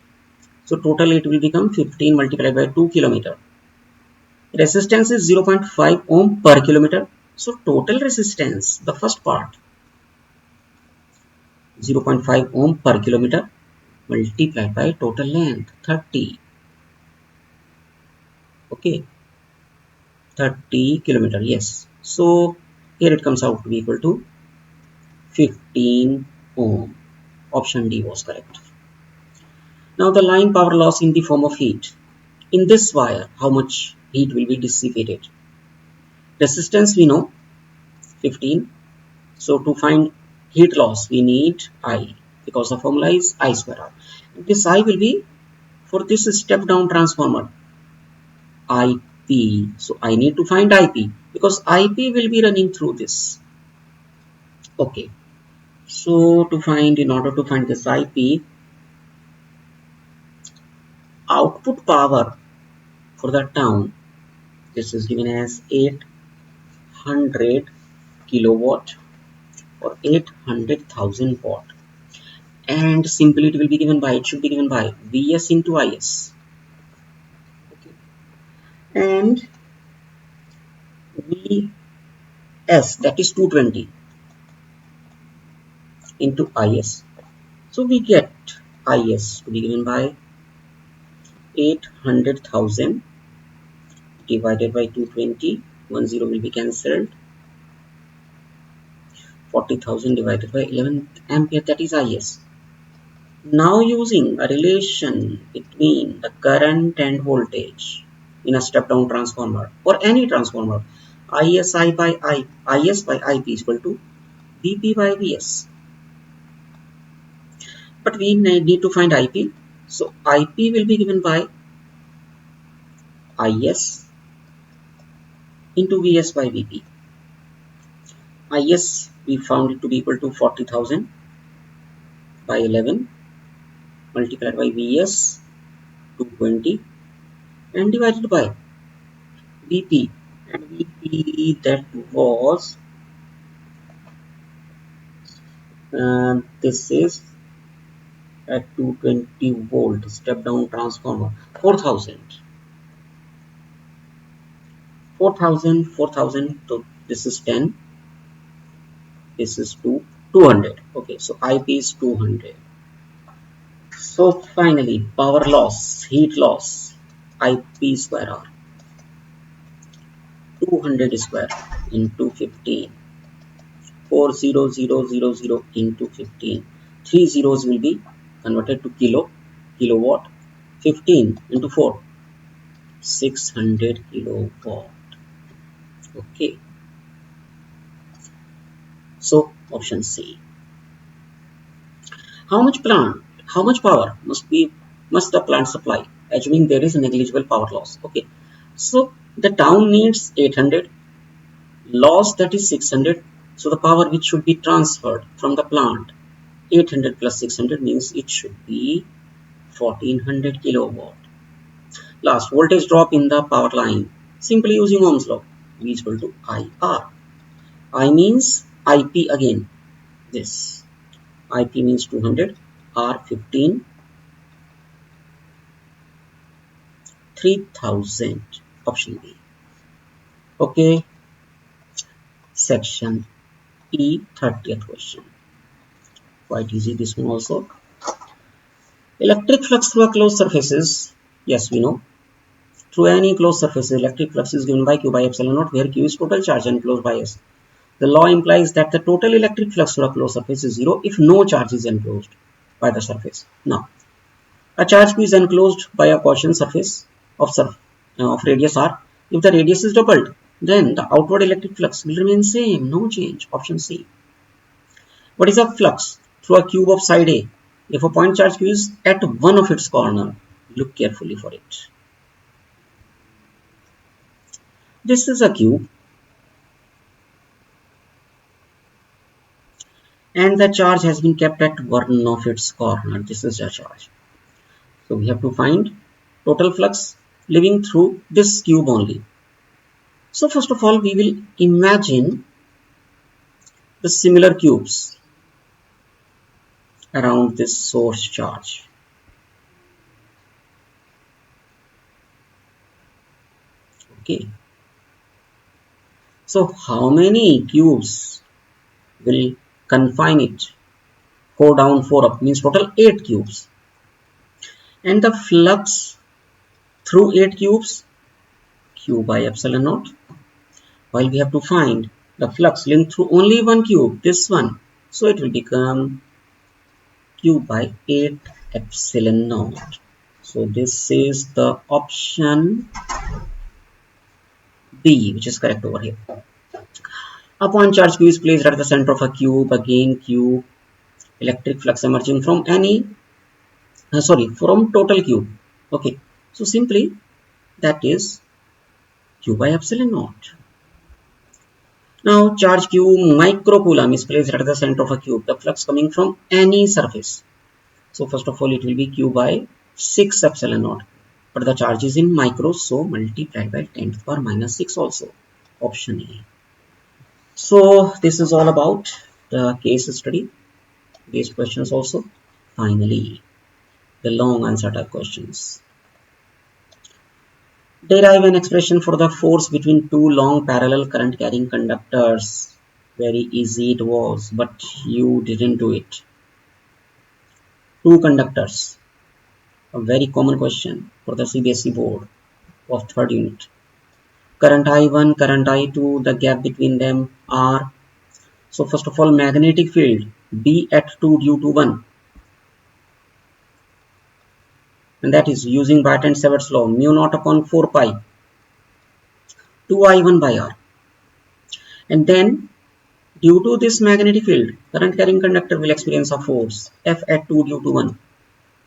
So total it will become 15 multiplied by 2 km. Resistance is 0.5 ohm per kilometer. So total resistance, the first part, 0.5 ohm per kilometer multiplied by total length 30. Okay, 30 kilometer. Yes. So here it comes out to be equal to 15 ohm. Option D was correct. Now the line power loss in the form of heat. In this wire, how much heat will be dissipated? Resistance we know 15. So to find heat loss we need I, because the formula is I square R. This I will be for this step down transformer IP. So I need to find IP because IP will be running through this. Okay. So in order to find this IP, output power for the town, this is given as 800 kilowatt or 800,000 watt, and simply it should be given by Vs into Is. Okay. And Vs, that is 220 into Is. So we get Is to be given by 800,000 divided by 220. 10 will be cancelled. 40,000 divided by 11 ampere, that is Is. Now using a relation between the current and voltage in a step down transformer or any transformer, Is by Ip is equal to Vp by Vs. But we need to find Ip. So Ip will be given by Is into Vs by Vp. Is we found it to be equal to 40,000 by 11 multiplied by Vs 220 and divided by Vp, and Vp that was this is at 220 volt step down transformer 4,000. So this is 10, this is 200. Okay, so Ip is 200. So finally power loss, heat loss, Ip square R 200 square into 15, 40000 into 15. 3 zeros will be converted to kilowatt. 15 into 4, 600 kilowatt. Okay, so option C. How much power must the plant supply, assuming there is a negligible power loss? Okay, so the town needs 800, loss that is 600. So the power which should be transferred from the plant, 800 plus 600 means it should be 1400 kilowatt. Last, voltage drop in the power line. Simply using Ohm's law, V is equal to IR. I means IP again. This IP means 200, R 15, 3000. Option B. Okay, section E, 30th question. Quite easy this one also. Electric flux through a closed surfaces. Yes, we know. Through any closed surface, electric flux is given by Q by epsilon naught, where Q is total charge and enclosed by S. The law implies that the total electric flux through a closed surface is zero if no charge is enclosed by the surface. Now, a charge Q is enclosed by a Gaussian surface of radius r. If the radius is doubled, then the outward electric flux will remain same, no change. Option C. What is a flux through a cube of side A? If a point charge Q is at one of its corner, look carefully for it. This is a cube and the charge has been kept at one of its corner. This is the charge. So we have to find total flux living through this cube only. So first of all, we will imagine the similar cubes around this source charge. Okay. So how many cubes will confine it? 4 down, 4 up means total 8 cubes. And the flux through 8 cubes, Q by epsilon naught. While we have to find the flux linked through only one cube, this one. So it will become Q by 8 epsilon naught. So this is the option B, which is correct over here. A point charge Q is placed at the center of a cube. Again, Q electric flux emerging from from total cube. Okay, so simply that is Q by epsilon naught. Now charge Q microcoulomb is placed at the center of a cube. The flux coming from any surface. So first of all, it will be Q by 6 epsilon naught. But the charge is in micros, so multiplied by 10 to the power minus 6 also. Option A. So this is all about the case study. These questions also. Finally, the long answer type questions. Derive an expression for the force between two long parallel current carrying conductors. Very easy it was, but you didn't do it. Two conductors. A very common question for the CBSE board of 3rd unit. Current I1, current I2, the gap between them are. So first of all, magnetic field B at 2 due to 1. And that is using Watt and Savart's law, mu naught upon 4 pi 2I1 by R. And then due to this magnetic field, current carrying conductor will experience a force F at 2 due to 1.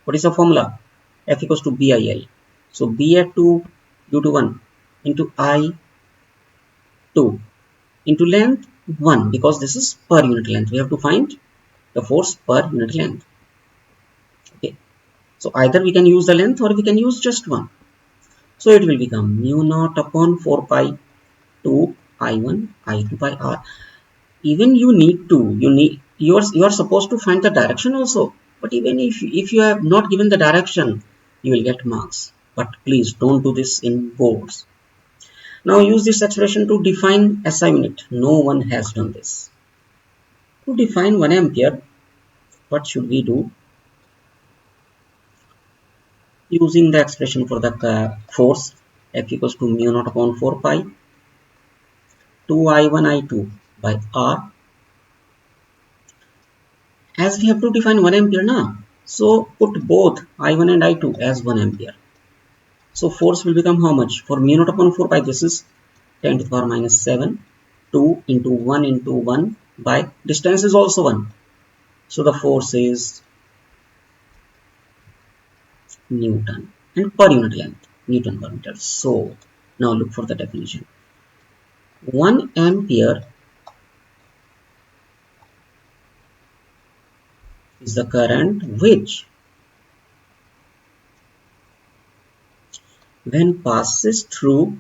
What is the formula? F equals to BIL. So B at 2 due to 1 into I2 into length 1, because this is per unit length. We have to find the force per unit length. Okay. So either we can use the length or we can use just 1. So it will become mu naught upon 4 pi 2 I1 I2 by R. Even you are supposed to find the direction also. But even if you have not given the direction, you will get marks. But please don't do this in boards. Now use this expression to define SI unit. No one has done this. To define 1 ampere, what should we do? Using the expression for the force F equals to mu naught upon 4 pi 2I1 I2 by R. As we have to define 1 ampere now, so put both I1 and I2 as 1 ampere. So force will become how much? For mu naught upon 4 pi, this is 10 to the power minus 7. 2 into 1 by distance is also 1. So the force is Newton and per unit length, Newton per meter. So now look for the definition. 1 ampere is the current which, when passes through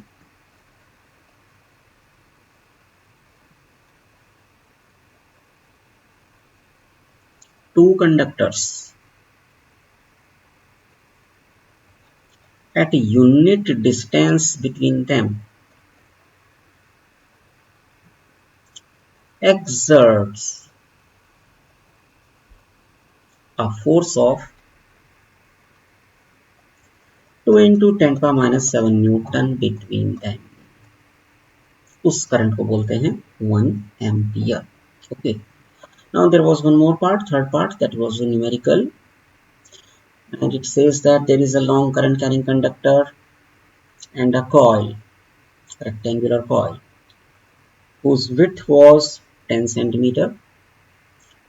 two conductors at a unit distance between them exerts a force of 2 into 10 power minus 7 Newton between them. उस current को बोलते हैं 1 ampere. Okay. Now there was one more part, third part, that was a numerical, and it says that there is a long current carrying conductor and a coil, rectangular coil, whose width was 10 centimeter,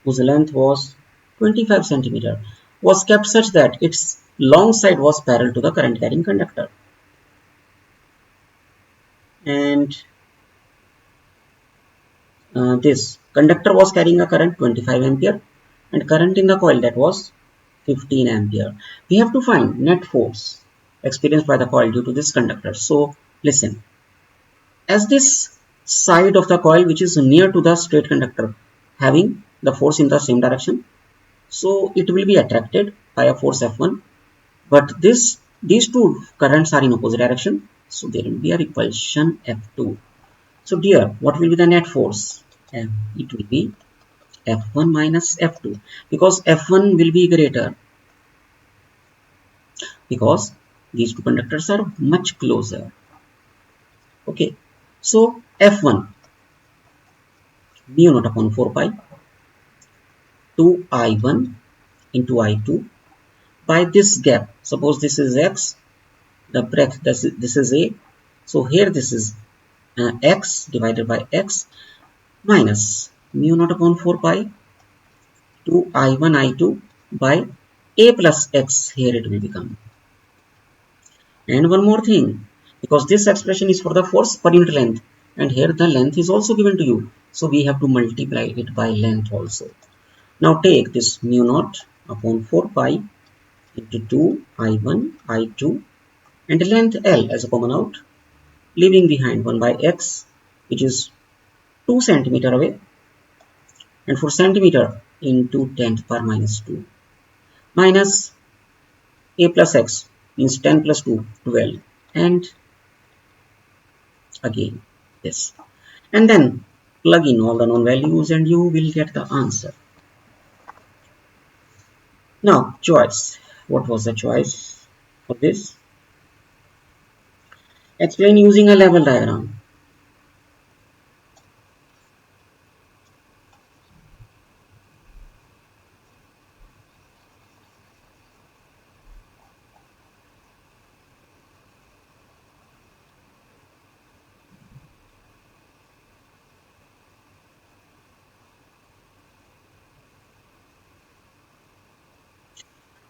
whose length was 25 centimeter, was kept such that its long side was parallel to the current carrying conductor. And this conductor was carrying a current 25 ampere and current in the coil that was 15 ampere. We have to find net force experienced by the coil due to this conductor. So listen, as this side of the coil which is near to the straight conductor having the force in the same direction, so it will be attracted by a force F1, but these two currents are in opposite direction, so there will be a repulsion F2. So dear, what will be the net force? It will be F1 minus F2, because F1 will be greater because these two conductors are much closer. Okay, so F1 mu naught upon 4 pi 2 I1 into I2 by this gap. Suppose this is X, the breadth, this is A, so here this is X divided by X minus mu naught upon 4 pi 2 I1 I2 by A plus X, here it will become. And one more thing, because this expression is for the force per unit length, and here the length is also given to you, so we have to multiply it by length also. Now take this mu naught upon 4 pi into 2 I1 I2 and length L as a common out, leaving behind 1 by X, which is 2 centimeter away, and 4 centimeter into 10 to the power minus 2 minus A plus X means 10 plus 2 12, and again this, and then plug in all the known values and you will get the answer. Now choice, what was the choice for this? Explain using a level diagram.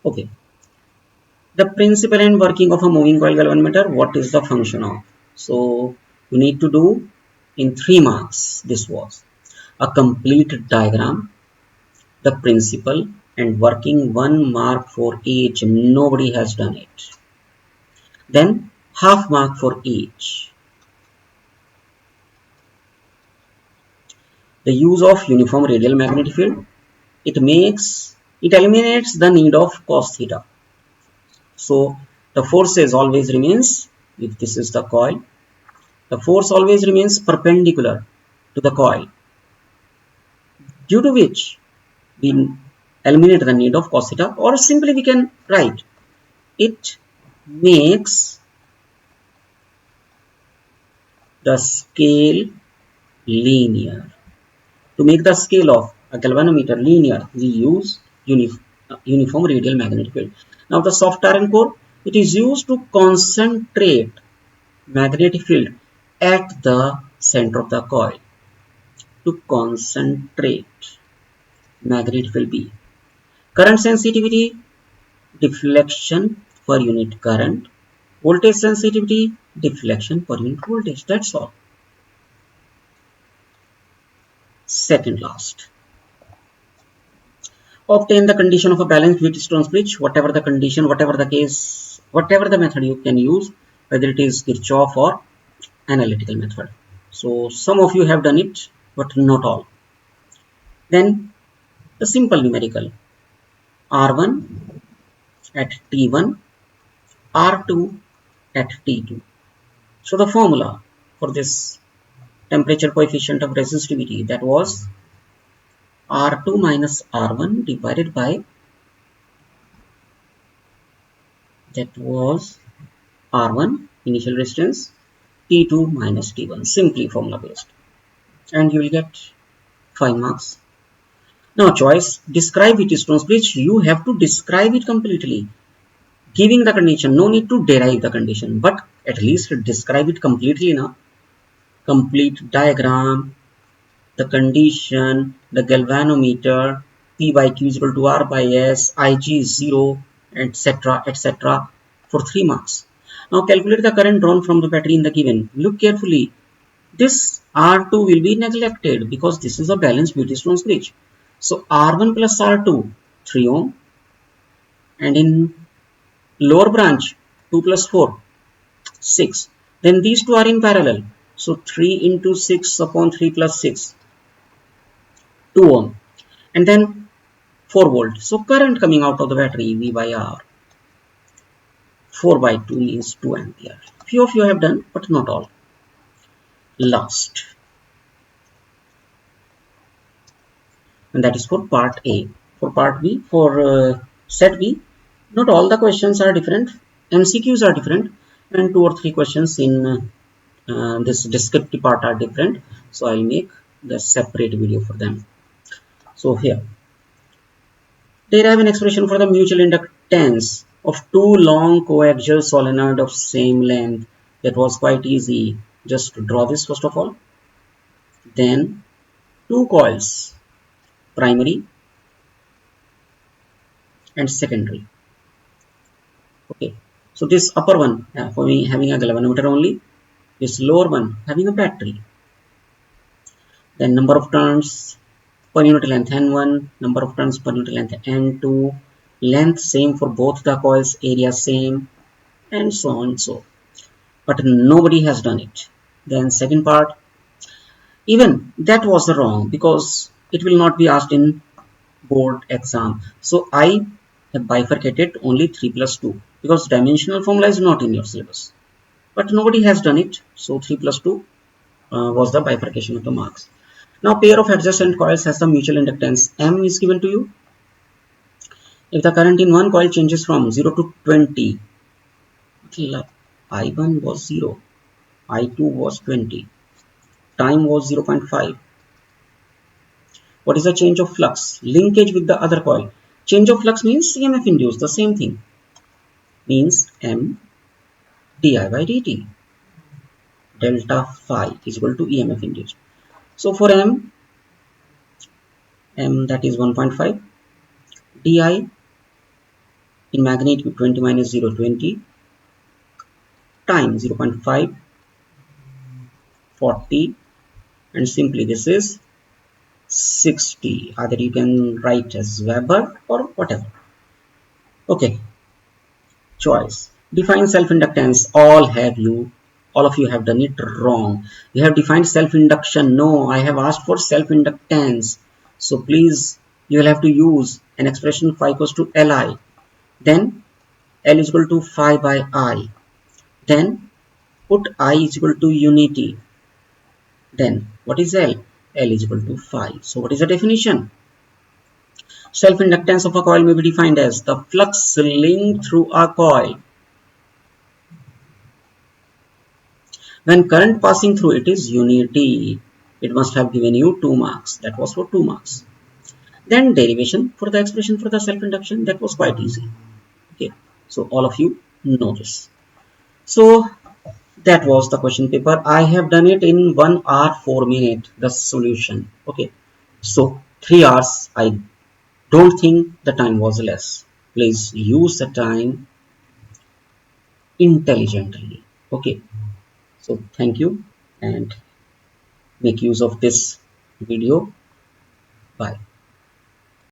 Okay, the principle and working of a moving coil galvanometer, what is the function of? So you need to do in 3 marks. This was a complete diagram, the principle, and working 1 mark for each. Nobody has done it. Then half mark for each. The use of uniform radial magnetic field, it eliminates the need of cos theta. So the forces always remains, if this is the coil, the force always remains perpendicular to the coil, due to which we eliminate the need of cos theta, or simply we can write it makes the scale linear. To make the scale of a galvanometer linear, we use uniform radial magnetic field. Now the soft iron core, it is used to concentrate magnetic field at the center of the coil. To concentrate magnetic field B. Current sensitivity, deflection per unit current. Voltage sensitivity, deflection per unit voltage. That's all. Second last. Obtain the condition of a balanced Wheatstone's bridge, whatever the condition, whatever the case, whatever the method you can use, whether it is Kirchhoff or analytical method. So some of you have done it, but not all. Then the simple numerical. R1 at T1, R2 at T2. So the formula for this temperature coefficient of resistivity, that was R2 minus R1 divided by, that was R1 initial resistance, T2 minus T1, simply formula based, and you will get 5 marks. Now choice, describe Whitstone's bridge. You have to describe it completely, giving the condition. No need to derive the condition, but at least describe it completely now. Complete diagram, the condition, the galvanometer, P by Q is equal to R by S, Ig is 0, etc., etc., for 3 marks. Now calculate the current drawn from the battery in the given. Look carefully. This R2 will be neglected because this is a balanced Wheatstone's bridge. So R1 plus R2, 3 ohm, and in lower branch, 2 plus 4, 6. Then these two are in parallel. So 3 into 6 upon 3 plus 6, 2 ohm. And then 4 volt. So current coming out of the battery, V by R, 4 by 2 means 2 ampere. Few of you have done, but not all. Last. And that is for part A. For part B, for set B, not all the questions are different. MCQs are different, and 2 or 3 questions in this descriptive part are different. So I'll make the separate video for them. So here, derive an expression for the mutual inductance of two long coaxial solenoid of same length. That was quite easy. Just draw this first of all. Then two coils, primary and secondary. Okay. So this upper one for me having a galvanometer only. This lower one having a battery. Then number of turns per unit length N1, number of turns per unit length N2, length same for both the coils, area same, and so on so. But nobody has done it. Then second part, even that was wrong because it will not be asked in board exam. So I have bifurcated only 3 plus 2 because dimensional formula is not in your syllabus. But nobody has done it. So 3 plus 2 was the bifurcation of the marks. Now pair of adjacent coils has the mutual inductance M is given to you. If the current in one coil changes from 0 to 20, I1 was 0, I2 was 20, time was 0.5. What is the change of flux? Linkage with the other coil. Change of flux means EMF induced, the same thing. Means M di by dt. Delta phi is equal to EMF induced. So for M that is 1.5, di in magnitude 20 minus 0, 20, time 0.5, 40, and simply this is 60. Either you can write as Weber or whatever. Okay. Choice. Define self-inductance. All of you have done it wrong. You have defined self-induction. No, I have asked for self-inductance. So please, you will have to use an expression phi equals to Li. Then L is equal to phi by I. Then put I is equal to unity. Then what is L? L is equal to phi. So what is the definition? Self-inductance of a coil may be defined as the flux linked through a coil. When current passing through it is unity, it must have given you 2 marks. That was for 2 marks. Then derivation for the expression for the self-induction, that was quite easy. Okay, so all of you know this. So that was the question paper. I have done it in 1 hour 4 minutes, the solution. Okay, so 3 hours. I don't think the time was less. Please use the time intelligently. Okay, so thank you and make use of this video. Bye.